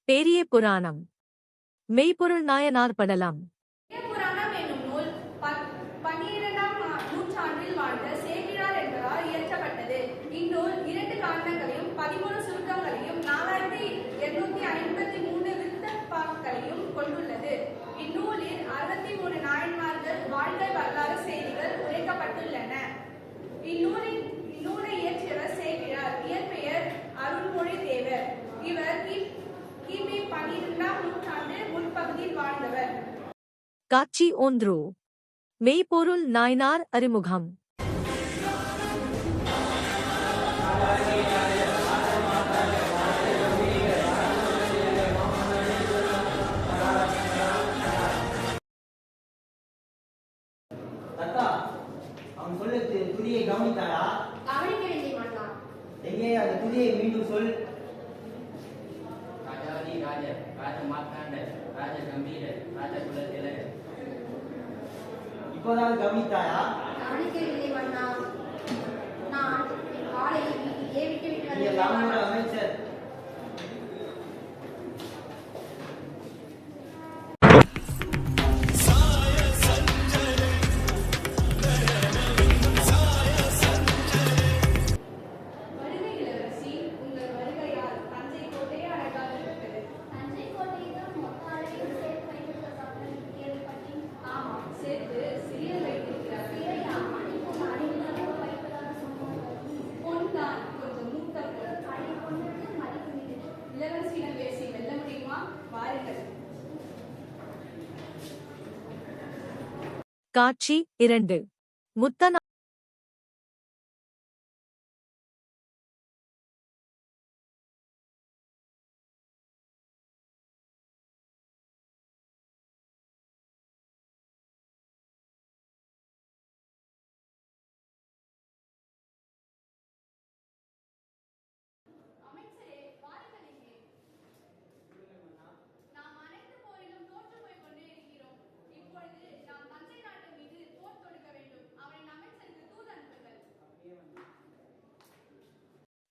பெரிய புராணம் மெய்ப்பொருள் நாயனார் படலம். புராணம் என்னும் நூல் 12ஆம் நூற்றாண்டில் வாழ்ந்த சேக்கிழார் என்பவரால் இயற்றப்பட்டது. இந்நூல் 2 காண்டங்களையும் 13 சுருக்கங்களையும் 4253 விருத்தப்பாக்களையும் கொண்டுள்ளது. இந்நூலில் 63 நாயன்மார்கள் வாழ்க்கை வரலாறு செய்திகள் உரைக்கப்பட்டுள்ளன. இந்நூலை இயற்றியவர் சேக்கிழார். இயற்பெயர் அருள்மொழி தேவர். இவர் கிபி 12ஆம் நூற்றாண்டு முற்பகுதியில் வாழ்ந்தவர். காட்சி 1. மெய்ப்பொருள் நாயனார் அறிமுகம். அவன் சொல்ல துதியை கவனித்தாரா? கவனிக்கவில்லை மன்னா. எங்கே அந்த துதியை மீண்டும் சொல். ராஜாதி ராஜ ராஜ மார்த்தாண்ட ராஜ கம்பீர ராஜ குலத்திலக. இப்போதாவது கவனித்தாயா? கவனிக்கவில்லை மன்னா. நான் காலை வீட்டிலே விட்டு வந்தேன். அமைச்சர் காட்சி 2. முத்தநாதன்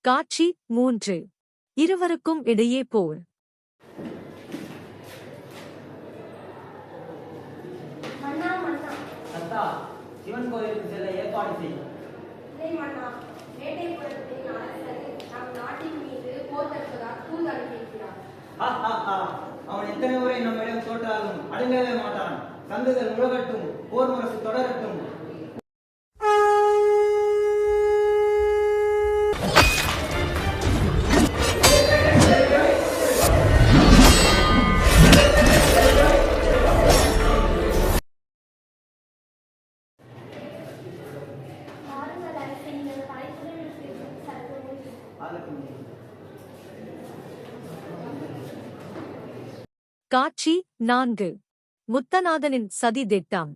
காட்சி 3. இருவருக்கும் இடையே போர். சிவன் கோயிலுக்கு செல்ல ஏற்பாடு செய். அவன் எத்தனை முறை நம்மிடம் தோற்றாலும் அடங்கவே மாட்டான். சங்குகள் முழகட்டும், போர் முரசு தொடரட்டும். காட்சி 4. முத்தநாதனின் சதி திட்டம்.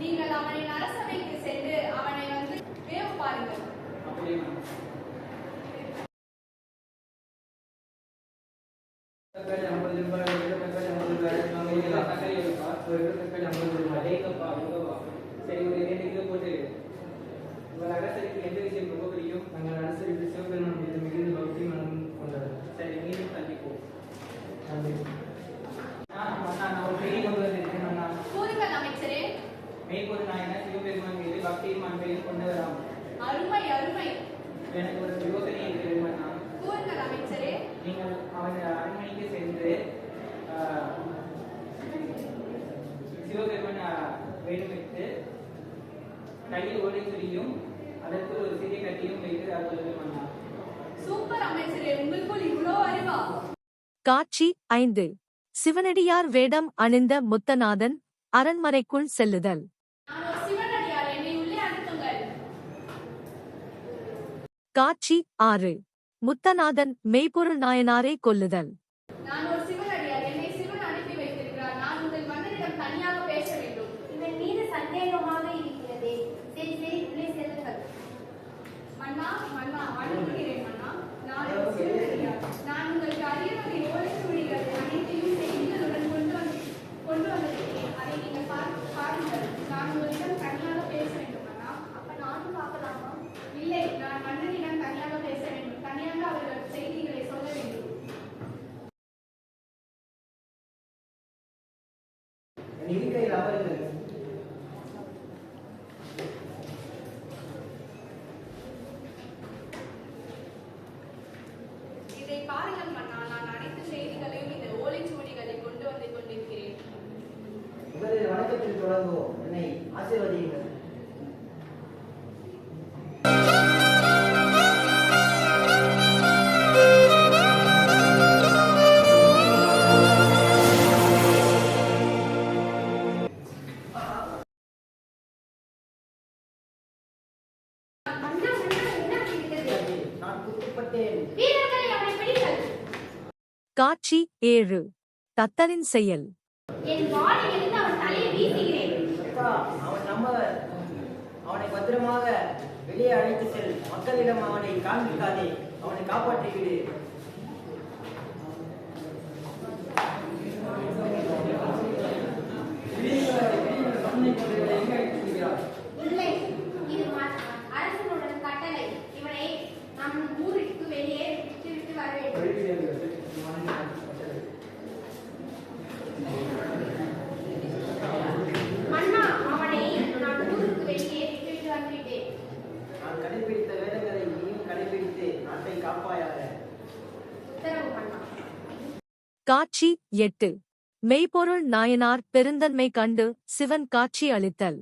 நீங்கள் அவனை அரசவைக்கு சென்று அவனை வந்து வேவு பாருங்கள். சரி, ஒரு 2 கிலோ போட்டு உங்கள் அரசருக்கு எந்த விஷயம் ரொம்ப பிடிக்கும்? நாங்கள் அரசருக்கு சிவபெருமான் மீது மிகுந்த பக்தி மனம் கொண்டவர். சரி, மீண்டும் சந்திப்போம். நான் ஒரு செய்தி கொண்டு வந்திருக்கேன். கூறுங்கள் அமைச்சரே. மெய்ப்பொருள் நாயனார் சிவபெருமான் மீது பக்தியும் அன்பையும் கொண்டவராம். அருமை அருமை. எனக்கு ஒரு யோசனை இருக்கிறது மன்னா. கூறுங்கள் அமைச்சரே. நீங்கள் அவன் அரண்மனைக்கு சென்று சிவபெருமான் வேண்டுமென்று கையில் ஓலை சொல்லியும் அதற்கு ஒரு சிறிய கட்டியும் வைத்து அருள்வது மன்னா. சூப்பர் அமைச்சரே, உங்களுக்குள் இவ்வளோ அறிவா? காட்சி 5. சிவனடியார் வேடம் அணிந்த முத்தநாதன் அரண்மனைக்குள் செல்லுதல். நான் ஒரு சிவனடியார், என்னை உள்ளே அனுப்புங்கள். காட்சி 6. முத்தநாதன் மெய்ப்பொருள் நாயனாரை கொல்லுதல். நான் ஒரு சிவனடியார், என்னை சிவன் அனுப்பி வைத்திருக்கிறார். நான் உங்கள் மன்னனிடம் தனியாக பேச வேண்டும். இதன் மீது சந்தேகமாக இருக்கிறதே. சரி சரி, உள்ளே செல்லுங்கள். மன்னா மன்னா, அனுப்புகிறேன் மன்னா. நான் ஒரு சிவனடியார். நான் உங்களுக்கு அறியவகை ஓலை சுவடிகள் அனைத்தையும் செய்திகளுடன் கொண்டு வந்திருக்கிறேன். அதை நீங்கள் பாருங்கள். இருக்கையில் அமருங்கள். இதை பாருங்கள் மன்னா, நான் அனைத்து செய்திகளையும் இந்த ஓலைச்சுவடிகளில் கொண்டு வந்து கொண்டிருக்கிறேன். முதலில் வணக்கத்தில் தொடங்குவோம். என்னை ஆசீர்வதியுங்கள். மன்னா என்ன இருக்கிறது? நான் குத்துப்பட்டேன். வீரர்களை அவனை பிடிங்கள். காட்சி 7 தத்தரின் செயல். என் வாளை எடுத்து அவன் தலையை வீசுகிறேன். அக்கா, அவன் நம்மவர். அவனை பத்திரமாக வெளியே அழைத்து செல். மக்களிடம் அவனை காண்பிக்காதே. அவனை காப்பாற்றி விடு. இல்லை, இது அரசனுடன் கட்டளை. இவனை நம் ஊருக்கு வெளியே விட்டுவிட்டு வர வேண்டும். மன்னா, அவனை நான் ஊருக்கு வெளியே விட்டுவிட்டு வந்துவிட்டேன். நான் கடைபிடித்த வேதங்களை நீயும் கடைபிடித்து நாட்டை காப்பாயாக. உத்தரவு மன்னா. காட்சி 8 மெய்ப்பொருள் நாயனார் பெருந்தன்மை கண்டு சிவன் காட்சி அளித்தல்.